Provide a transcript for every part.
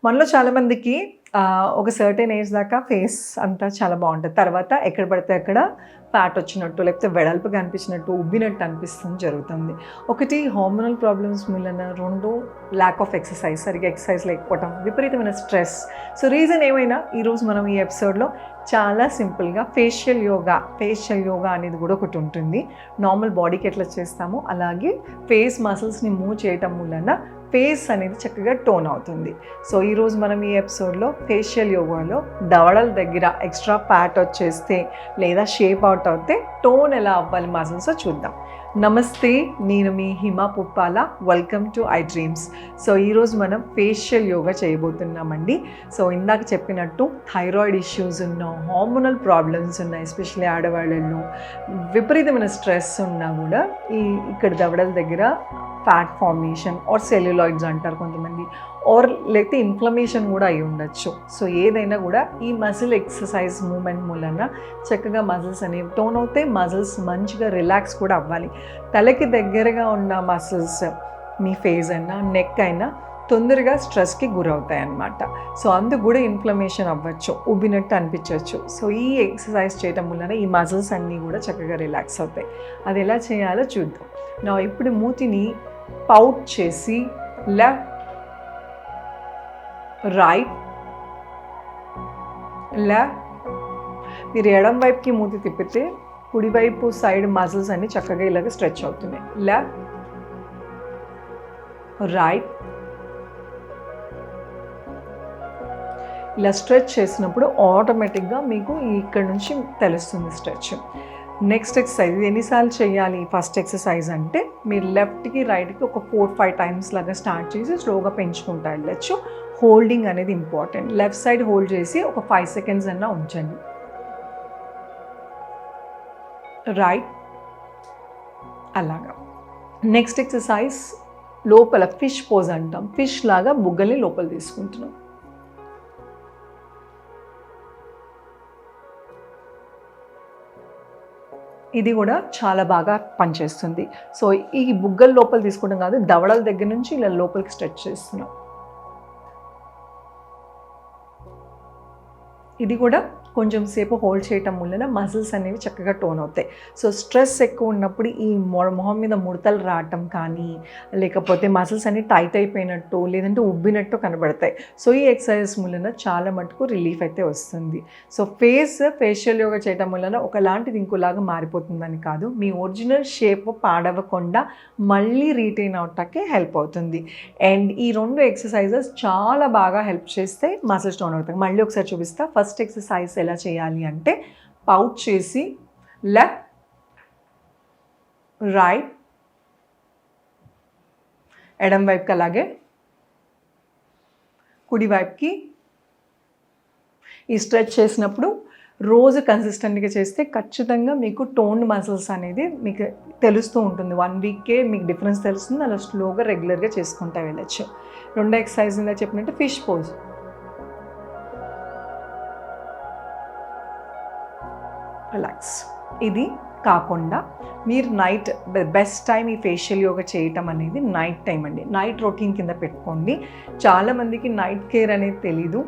మనలో చాలామందికి ఒక సర్టెన్ ఏజ్ దాకా ఫేస్ అంతా చాలా బాగుంటుంది. తర్వాత ఎక్కడ పడితే అక్కడ ఫ్యాట్ వచ్చినట్టు, లేకపోతే వెడల్పుగా అనిపించినట్టు, ఉబ్బినట్టు అనిపిస్తుంది జరుగుతుంది. ఒకటి హార్మోనల్ ప్రాబ్లమ్స్ మూలన, రెండు ల్యాక్ ఆఫ్ ఎక్సర్సైజ్, సరిగ్గా ఎక్సర్సైజ్ లేకపోవడం, విపరీతమైన స్ట్రెస్. సో రీజన్ ఏమైనా ఈరోజు మనం ఈ ఎపిసోడ్లో చాలా సింపుల్గా ఫేషియల్ యోగా అనేది కూడా ఒకటి ఉంటుంది. నార్మల్ బాడీకి ఎట్లా చేస్తామో అలాగే ఫేస్ మసిల్స్ని మూవ్ చేయటం వలన ఫేస్ అనేది చక్కగా టోన్ అవుతుంది. సో ఈరోజు మనం ఈ ఎపిసోడ్లో ఫేషియల్ యోగాలో దవడల దగ్గర ఎక్స్ట్రా ఫ్యాట్ వచ్చేస్తే లేదా షేప్ అవుట్ అవుతే టోన్ ఎలా అవ్వాలి మసిల్స్ చూద్దాం. నమస్తే, నేను మీ Hima Puppala. Welcome to I dreams. So ఈరోజు మనం ఫేషియల్ యోగా చేయబోతున్నామండి. సో ఇందాక చెప్పినట్టు థైరాయిడ్ ఇష్యూస్ ఉన్న, హార్మోనల్ ప్రాబ్లమ్స్ ఉన్న, ఎస్పెషల్లీ ఆడవాళ్ళల్లో విపరీతమైన స్ట్రెస్ ఉన్నా కూడా ఇక్కడ దవడల దగ్గర ఫ్యాట్ ఫార్మేషన్ ఆర్ సెల్యులాయిడ్స్ అంటారు కొంతమంది, ఆర్ లేకపోతే ఇన్ఫ్లమేషన్ కూడా అయి ఉండొచ్చు. సో ఏదైనా కూడా ఈ మజిల్ ఎక్సర్సైజ్ మూమెంట్ మూలన చక్కగా మజిల్స్ అనేవి టోన్ అవుతాయి. మజిల్స్ మంచిగా రిలాక్స్ కూడా అవ్వాలి. తలకి దగ్గరగా ఉన్న మసిల్స్, మీ ఫేస్ అయినా నెక్ అయినా తొందరగా స్ట్రెస్కి గురవుతాయి అన్నమాట. సో అందుకు కూడా ఇన్ఫ్లమేషన్ అవ్వచ్చు, ఉబ్బినట్టు అనిపించవచ్చు. సో ఈ ఎక్సర్సైజ్ చేయడం వలన ఈ మజిల్స్ అన్నీ కూడా చక్కగా రిలాక్స్ అవుతాయి. అది ఎలా చేయాలో చూద్దాం. నా ఇప్పుడు మూతిని పౌట్ చేసి లెఫ్ట్, రైట్, లెఫ్ట్. మీరు ఎడం వైపుకి మూతి తిప్పితే కుడివైపు సైడ్ మజిల్స్ అన్ని చక్కగా ఇలాగ స్ట్రెచ్ అవుతున్నాయి. Left, right. ఇలా స్ట్రెచ్ చేసినప్పుడు ఆటోమేటిక్గా మీకు ఇక్కడ నుంచి తెలుస్తుంది స్ట్రెచ్. నెక్స్ట్ ఎక్సర్సైజ్ ఎన్నిసార్లు చేయాలి? ఫస్ట్ ఎక్సర్సైజ్ అంటే మీరు లెఫ్ట్కి రైట్కి ఒక 4-5 టైమ్స్ లాగా స్టార్ట్ చేసి స్లోగా పెంచుకుంటా వెళ్ళచ్చు. హోల్డింగ్ అనేది ఇంపార్టెంట్. లెఫ్ట్ సైడ్ హోల్డ్ చేసి ఒక 5 సెకండ్స్ అన్నా ఉంచండి. రైట్, అలాగా. నెక్స్ట్ ఎక్సర్సైజ్ లోపల ఫిష్ పోజ్ అంటాం. ఫిష్ లాగా బుగ్గల్ని లోపల తీసుకుంటున్నాం. ఇది కూడా చాలా బాగా పనిచేస్తుంది. సో ఈ బుగ్గల లోపల తీసుకోవడం కాదు, దవడల దగ్గర నుంచి ఇలా లోపలికి స్ట్రెచ్ చేస్తున్నాం. ఇది కూడా కొంచెం సేపు హోల్డ్ చేయటం వలన మసిల్స్ అనేవి చక్కగా టోన్ అవుతాయి. సో స్ట్రెస్ ఎక్కువ ఉన్నప్పుడు ఈ మొహం మీద ముడతలు రావటం కానీ, లేకపోతే మసిల్స్ అన్ని టైట్ అయిపోయినట్టు, లేదంటే ఉబ్బినట్టు కనబడతాయి. సో ఈ ఎక్సర్సైజ్ వలన చాలా మటుకు రిలీఫ్ అయితే వస్తుంది. సో ఫేషియల్ యోగా చేయటం వలన ఒకలాంటిది ఇంకోలాగా మారిపోతుందని కాదు, మీ ఒరిజినల్ షేప్ పాడవకుండా మళ్ళీ రీటైన్ అవటానికి హెల్ప్ అవుతుంది. అండ్ ఈ 2 ఎక్సర్సైజెస్ చాలా బాగా హెల్ప్ చేస్తే మసిల్స్ టోన్ అవుతాయి. మళ్ళీ ఒకసారి చూపిస్తా. ఫస్ట్ ఎక్సర్సైజ్ ఎలా చేయాలి అంటే పౌచ్ చేసి లెఫ్ట్, రైట్, ఎడం వైపుకి అలాగే కుడి వైపుకి. ఈ స్ట్రెచ్ చేసినప్పుడు రోజు కన్సిస్టెంట్గా చేస్తే ఖచ్చితంగా మీకు టోన్ మసిల్స్ అనేది మీకు తెలుస్తూ ఉంటుంది. 1 వీక్కే మీకు డిఫరెన్స్ తెలుస్తుంది. అలా స్లోగా రెగ్యులర్గా చేసుకుంటూ వెళ్ళచ్చు. 2 ఎక్సర్సైజ్ ఇలా చెప్పినట్టు ఫిష్ పోజ్, రిలాక్స్. ఇది కాకుండా మీరు నైట్ బెస్ట్ టైం ఈ ఫేషియల్ యోగా చేయటం అనేది నైట్ టైం అండి. నైట్ రొటీన్ కింద పెట్టుకోండి. చాలామందికి నైట్ కేర్ అనేది తెలీదు.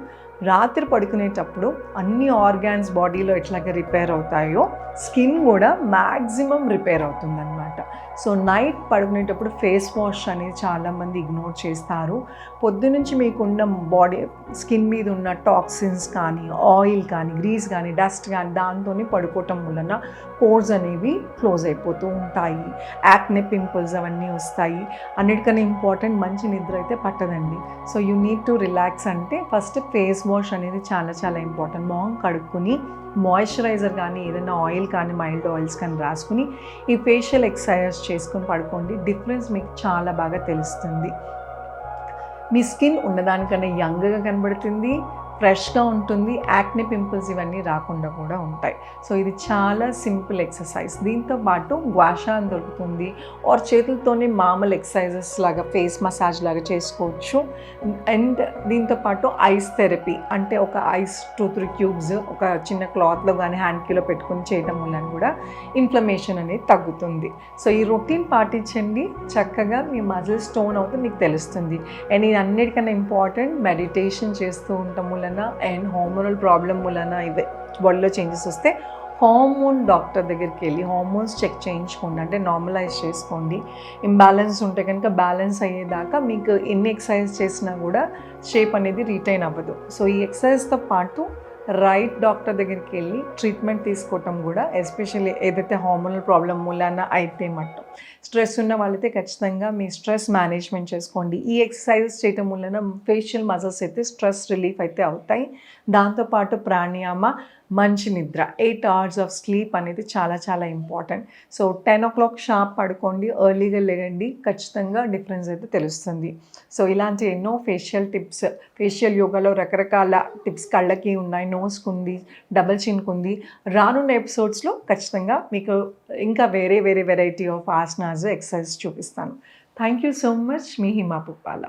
రాత్రి పడుకునేటప్పుడు అన్ని ఆర్గాన్స్ బాడీలో ఎట్లాగా రిపేర్ అవుతాయో స్కిన్ కూడా మ్యాక్సిమం రిపేర్ అవుతుందన్నమాట. సో నైట్ పడుకునేటప్పుడు ఫేస్ వాష్ అనేది చాలామంది ఇగ్నోర్ చేస్తారు. పొద్దునుంచి మీకున్న బాడీ స్కిన్ మీద ఉన్న టాక్సిన్స్ కానీ, ఆయిల్ కానీ, గ్రీస్ కానీ, డస్ట్ కానీ దాంతోనే పడుకోవటం వలన పోర్స్ అనేవి క్లోజ్ అయిపోతూ ఉంటాయి. యాక్నే, పింపుల్స్ అవన్నీ వస్తాయి. అన్నిటికన్నా ఇంపార్టెంట్ మంచి నిద్ర అయితే పట్టదండి. So you need to relax అంటే ఫస్ట్ ఫేస్ వాష్ అనేది చాలా చాలా ఇంపార్టెంట్. మొహం కడుక్కుని మాయిశ్చరైజర్ కానీ, ఏదైనా ఆయిల్ కానీ, మైల్డ్ ఆయిల్స్ కానీ రాసుకుని ఈ ఫేషియల్ ఎక్సర్సైజ్ చేసుకొని పడుకోండి. డిఫరెన్స్ మీకు చాలా బాగా తెలుస్తుంది. మీ స్కిన్ ఉన్నదానికన్నా యంగ్గా కనబడుతుంది. ఫ్రెష్గా ఉంటుంది, యాక్నే పింపుల్స్ ఇవన్నీ రాకుండా కూడా ఉంటాయి. సో ఇది చాలా సింపుల్ ఎక్సర్సైజ్. దీంతో పాటు గ్వాషా అని దొరుకుతుంది, ఆర్ చేతులతోనే మామూలు ఎక్సర్సైజెస్ లాగా ఫేస్ మసాజ్ లాగా చేసుకోవచ్చు. అండ్ దీంతో పాటు ఐస్ థెరపీ అంటే ఒక ఐస్ 2-3 క్యూబ్స్ ఒక చిన్న క్లాత్లో కానీ హ్యాండ్కీలో పెట్టుకొని చేయడం వల్ల కూడా ఇన్ఫ్లమేషన్ అనేది తగ్గుతుంది. సో ఈ రొటీన్ పాటించండి, చక్కగా మీ మజిల్ స్టోన్ అవుతుంది మీకు తెలుస్తుంది. అండ్ ఇది అన్నిటికన్నా ఇంపార్టెంట్, మెడిటేషన్ చేస్తూ ఉండటం వలన అండ్ హార్మోనల్ ప్రాబ్లం వలన ఇవే బాడీలో చేంజెస్ వస్తే హార్మోన్ డాక్టర్ దగ్గరికి వెళ్ళి హార్మోన్స్ చెక్ చేయించుకోండి, అంటే నార్మలైజ్ చేసుకోండి. ఇంబ్యాలెన్స్ ఉంటే కనుక బ్యాలెన్స్ అయ్యేదాకా మీకు ఎన్ని ఎక్సర్సైజ్ చేసినా కూడా షేప్ అనేది రీటైన్ అవ్వదు. సో ఈ ఎక్సర్సైజ్తో పాటు రైట్ డాక్టర్ దగ్గరికి వెళ్ళి ట్రీట్మెంట్ తీసుకోవటం కూడా, ఎస్పెషల్లీ ఏదైతే హార్మోనల్ ప్రాబ్లం మూలాన అయితే మట్టు స్ట్రెస్ ఉన్న వాళ్ళైతే ఖచ్చితంగా మీ స్ట్రెస్ మేనేజ్మెంట్ చేసుకోండి. ఈ ఎక్సర్సైజెస్ చేయటం వలన ఫేషియల్ మజిల్స్ అయితే స్ట్రెస్ రిలీఫ్ అయితే అవుతాయి. దాంతోపాటు ప్రాణాయామ, మంచి నిద్ర, 8 hours ఆఫ్ స్లీప్ అనేది చాలా చాలా ఇంపార్టెంట్. సో 10 o'clock షార్ప్ పడుకోండి, ఎర్లీగా లేదండి, ఖచ్చితంగా డిఫరెన్స్ అయితే తెలుస్తుంది. సో ఇలాంటి ఎన్నో ఫేషియల్ టిప్స్, ఫేషియల్ యోగాలో రకరకాల టిప్స్ కళ్ళకి ఉన్నాయి, నోస్కి ఉంది, డబల్ చిన్కి ఉంది. రానున్న ఎపిసోడ్స్లో ఖచ్చితంగా మీకు ఇంకా వేరే వెరైటీ ఆఫ్ ఆసనాస్, ఎక్సర్సైజ్ చూపిస్తాను. Thank you so much. Me Hima Puppala.